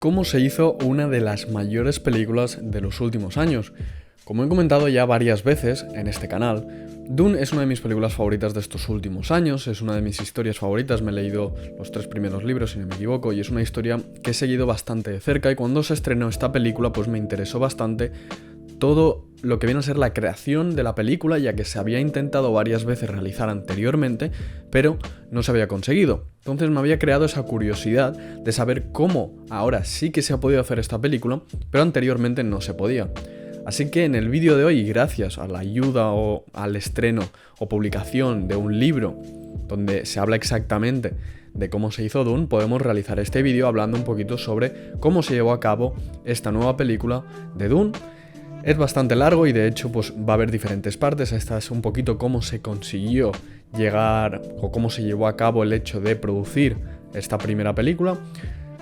cómo se hizo una de las mayores películas de los últimos años. Como he comentado ya varias veces en este canal, Dune es una de mis películas favoritas de estos últimos años, es una de mis historias favoritas, me he leído los 3 primeros libros si no me equivoco, y es una historia que he seguido bastante de cerca, y cuando se estrenó esta película pues me interesó bastante todo lo que viene a ser la creación de la película, ya que se había intentado varias veces realizar anteriormente, pero no se había conseguido. Entonces me había creado esa curiosidad de saber cómo ahora sí que se ha podido hacer esta película, pero anteriormente no se podía. Así que en el vídeo de hoy, gracias a la ayuda o al estreno o publicación de un libro donde se habla exactamente de cómo se hizo Dune, podemos realizar este vídeo hablando un poquito sobre cómo se llevó a cabo esta nueva película de Dune. Es bastante largo y de hecho pues va a haber diferentes partes. Esta es un poquito cómo se consiguió llegar o cómo se llevó a cabo el hecho de producir esta primera película.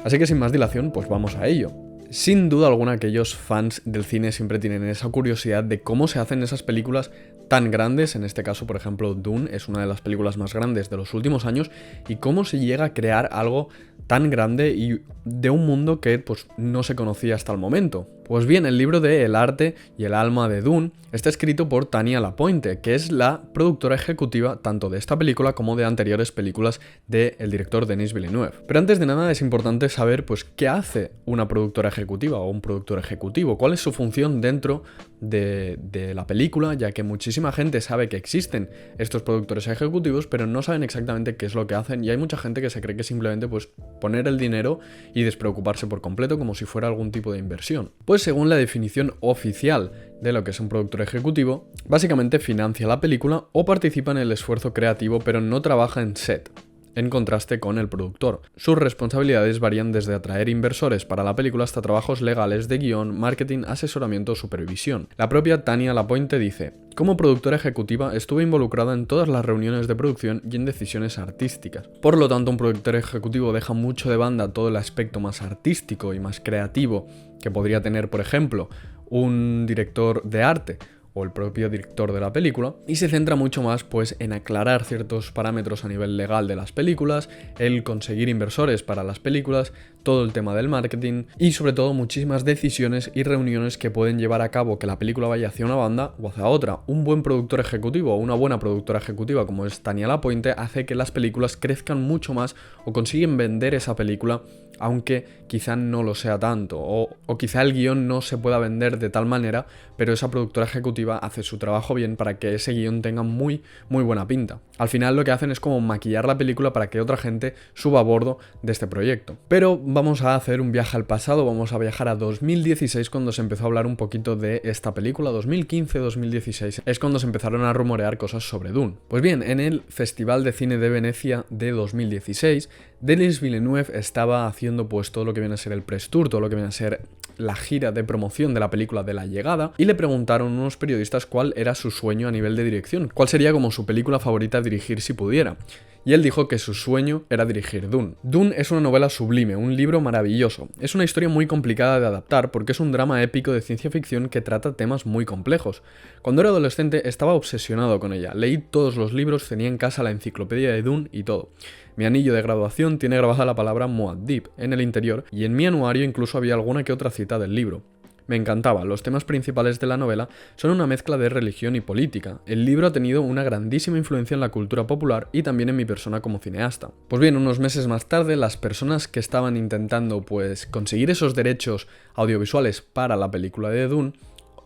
Así que sin más dilación pues vamos a ello. Sin duda alguna aquellos fans del cine siempre tienen esa curiosidad de cómo se hacen esas películas tan grandes. En este caso, por ejemplo, Dune es una de las películas más grandes de los últimos años, y cómo se llega a crear algo tan grande y de un mundo que pues no se conocía hasta el momento. Pues bien, el libro de El arte y el alma de Dune está escrito por Tania Lapointe, que es la productora ejecutiva tanto de esta película como de anteriores películas del director Denis Villeneuve. Pero antes de nada es importante saber pues qué hace una productora ejecutiva o un productor ejecutivo, cuál es su función dentro de la película, ya que muchísima gente sabe que existen estos productores ejecutivos, pero no saben exactamente qué es lo que hacen, y hay mucha gente que se cree que simplemente pues poner el dinero y despreocuparse por completo como si fuera algún tipo de inversión. Pues según la definición oficial de lo que es un productor ejecutivo, básicamente financia la película o participa en el esfuerzo creativo, pero no trabaja en set, en contraste con el productor. Sus responsabilidades varían desde atraer inversores para la película hasta trabajos legales de guión, marketing, asesoramiento o supervisión. La propia Tania Lapointe dice: como productora ejecutiva estuve involucrada en todas las reuniones de producción y en decisiones artísticas. Por lo tanto, un productor ejecutivo deja mucho de banda todo el aspecto más artístico y más creativo que podría tener, por ejemplo, un director de arte o el propio director de la película, y se centra mucho más pues en aclarar ciertos parámetros a nivel legal de las películas, el conseguir inversores para las películas, todo el tema del marketing y sobre todo muchísimas decisiones y reuniones que pueden llevar a cabo que la película vaya hacia una banda o hacia otra. Un buen productor ejecutivo o una buena productora ejecutiva como es Tania Lapointe hace que las películas crezcan mucho más o consiguen vender esa película, aunque quizá no lo sea tanto, o quizá el guión no se pueda vender de tal manera, pero esa productora ejecutiva hace su trabajo bien para que ese guión tenga muy buena pinta. Al final lo que hacen es como maquillar la película para que otra gente suba a bordo de este proyecto. Pero vamos a hacer un viaje al pasado, vamos a viajar a 2016, cuando se empezó a hablar un poquito de esta película. 2015-2016 es cuando se empezaron a rumorear cosas sobre Dune. Pues bien, en el Festival de Cine de Venecia de 2016, Denis Villeneuve estaba haciendo pues todo lo que viene a ser el press tour, todo lo que viene a ser la gira de promoción de la película de La Llegada, y le preguntaron unos periodistas cuál era su sueño a nivel de dirección, cuál sería como su película favorita dirigir si pudiera. Y él dijo que su sueño era dirigir Dune. Dune es una novela sublime, un libro maravilloso. Es una historia muy complicada de adaptar porque es un drama épico de ciencia ficción que trata temas muy complejos. Cuando era adolescente estaba obsesionado con ella. Leí todos los libros, tenía en casa la enciclopedia de Dune y todo. Mi anillo de graduación tiene grabada la palabra Muad'Dib en el interior, y en mi anuario incluso había alguna que otra cita del libro. Me encantaba. Los temas principales de la novela son una mezcla de religión y política. El libro ha tenido una grandísima influencia en la cultura popular y también en mi persona como cineasta. Pues bien, unos meses más tarde, las personas que estaban intentando pues conseguir esos derechos audiovisuales para la película de Dune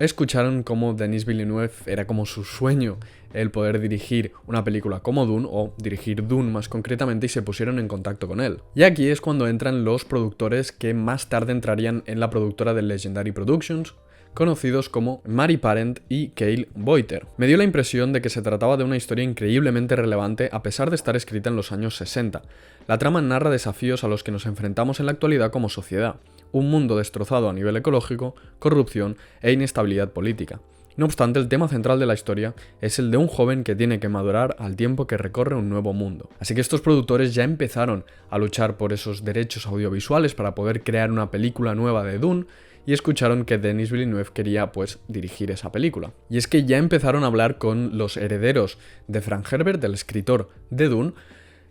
escucharon cómo Denis Villeneuve era como su sueño el poder dirigir una película como Dune, o dirigir Dune más concretamente, y se pusieron en contacto con él. Y aquí es cuando entran los productores que más tarde entrarían en la productora de Legendary Productions, conocidos como Mary Parent y Cale Boiter. Me dio la impresión de que se trataba de una historia increíblemente relevante a pesar de estar escrita en los años 60. La trama narra desafíos a los que nos enfrentamos en la actualidad como sociedad, un mundo destrozado a nivel ecológico, corrupción e inestabilidad política. No obstante, el tema central de la historia es el de un joven que tiene que madurar al tiempo que recorre un nuevo mundo. Así que estos productores ya empezaron a luchar por esos derechos audiovisuales para poder crear una película nueva de Dune, y escucharon que Denis Villeneuve quería pues dirigir esa película. Y es que ya empezaron a hablar con los herederos de Frank Herbert, del escritor de Dune,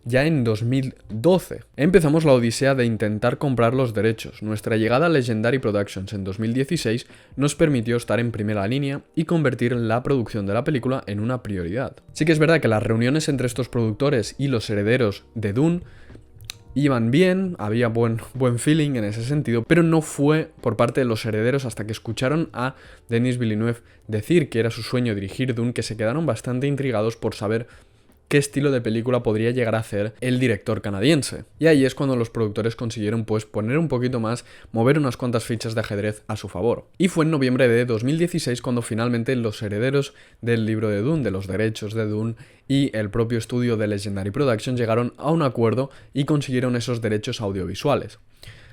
ya en 2012. Empezamos la odisea de intentar comprar los derechos. Nuestra llegada a Legendary Productions en 2016 nos permitió estar en primera línea y convertir la producción de la película en una prioridad. Sí que es verdad que las reuniones entre estos productores y los herederos de Dune iban bien, había buen feeling en ese sentido, pero no fue por parte de los herederos hasta que escucharon a Denis Villeneuve decir que era su sueño dirigir Dune, que se quedaron bastante intrigados por saber qué estilo de película podría llegar a hacer el director canadiense. Y ahí es cuando los productores consiguieron pues poner un poquito más, mover unas cuantas fichas de ajedrez a su favor. Y fue en noviembre de 2016 cuando finalmente los herederos del libro de Dune, de los derechos de Dune y el propio estudio de Legendary Productions llegaron a un acuerdo y consiguieron esos derechos audiovisuales.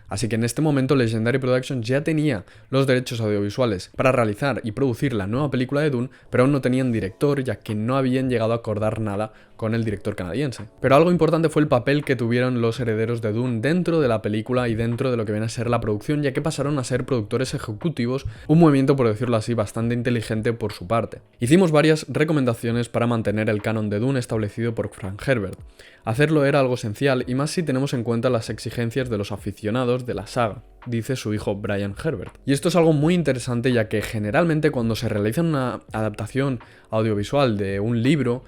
Así que en este momento Legendary Productions ya tenía los derechos audiovisuales para realizar y producir la nueva película de Dune, pero aún no tenían director, ya que no habían llegado a acordar nada con el director canadiense. Pero algo importante fue el papel que tuvieron los herederos de Dune dentro de la película y dentro de lo que viene a ser la producción, ya que pasaron a ser productores ejecutivos, un movimiento, por decirlo así, bastante inteligente por su parte. Hicimos varias recomendaciones para mantener el canon de Dune establecido por Frank Herbert. Hacerlo era algo esencial, y más si tenemos en cuenta las exigencias de los aficionados de la saga, dice su hijo Brian Herbert. Y esto es algo muy interesante, ya que generalmente cuando se realiza una adaptación audiovisual de un libro,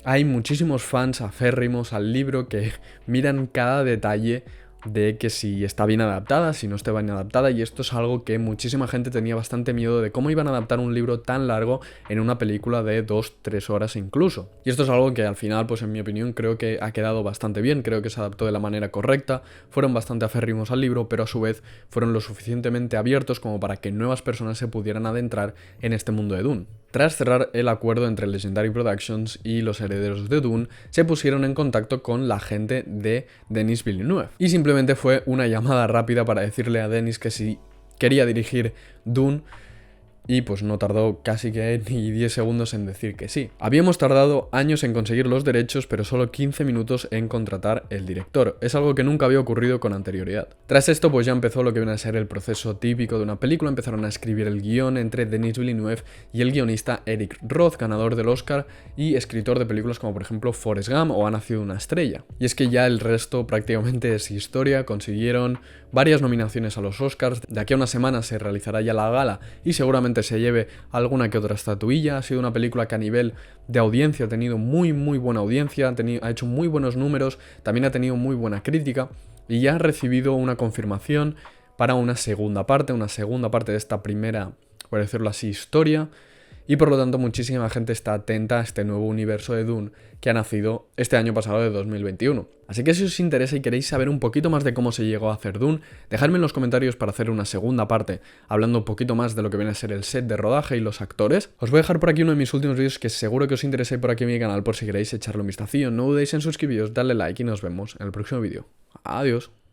hay muchísimos fans aférrimos al libro que miran cada detalle de que si está bien adaptada, si no está bien adaptada, y esto es algo que muchísima gente tenía bastante miedo de cómo iban a adaptar un libro tan largo en una película de 2-3 horas incluso. Y esto es algo que al final, pues en mi opinión, creo que ha quedado bastante bien, creo que se adaptó de la manera correcta, fueron bastante aférrimos al libro, pero a su vez fueron lo suficientemente abiertos como para que nuevas personas se pudieran adentrar en este mundo de Dune. Tras cerrar el acuerdo entre Legendary Productions y los herederos de Dune, se pusieron en contacto con la gente de Denis Villeneuve. Y simplemente fue una llamada rápida para decirle a Denis que si quería dirigir Dune, y pues no tardó casi que ni 10 segundos en decir que sí. Habíamos tardado años en conseguir los derechos, pero solo 15 minutos en contratar el director. Es algo que nunca había ocurrido con anterioridad. Tras esto, pues ya empezó lo que viene a ser el proceso típico de una película. Empezaron a escribir el guión entre Denis Villeneuve y el guionista Eric Roth, ganador del Oscar y escritor de películas como por ejemplo Forrest Gump o Ha nacido una estrella. Y es que ya el resto prácticamente es historia. Consiguieron varias nominaciones a los Oscars. De aquí a una semana se realizará ya la gala y seguramente se lleve alguna que otra estatuilla. Ha sido una película que a nivel de audiencia ha tenido muy buena audiencia, ha hecho muy buenos números, también ha tenido muy buena crítica y ya ha recibido una confirmación para una segunda parte de esta primera, por decirlo así, historia. Y por lo tanto muchísima gente está atenta a este nuevo universo de Dune que ha nacido este año pasado de 2021. Así que si os interesa y queréis saber un poquito más de cómo se llegó a hacer Dune, dejadme en los comentarios para hacer una segunda parte hablando un poquito más de lo que viene a ser el set de rodaje y los actores. Os voy a dejar por aquí uno de mis últimos vídeos que seguro que os interesa por aquí en mi canal por si queréis echarle un vistacillo. No dudéis en suscribiros, darle like y nos vemos en el próximo vídeo. Adiós.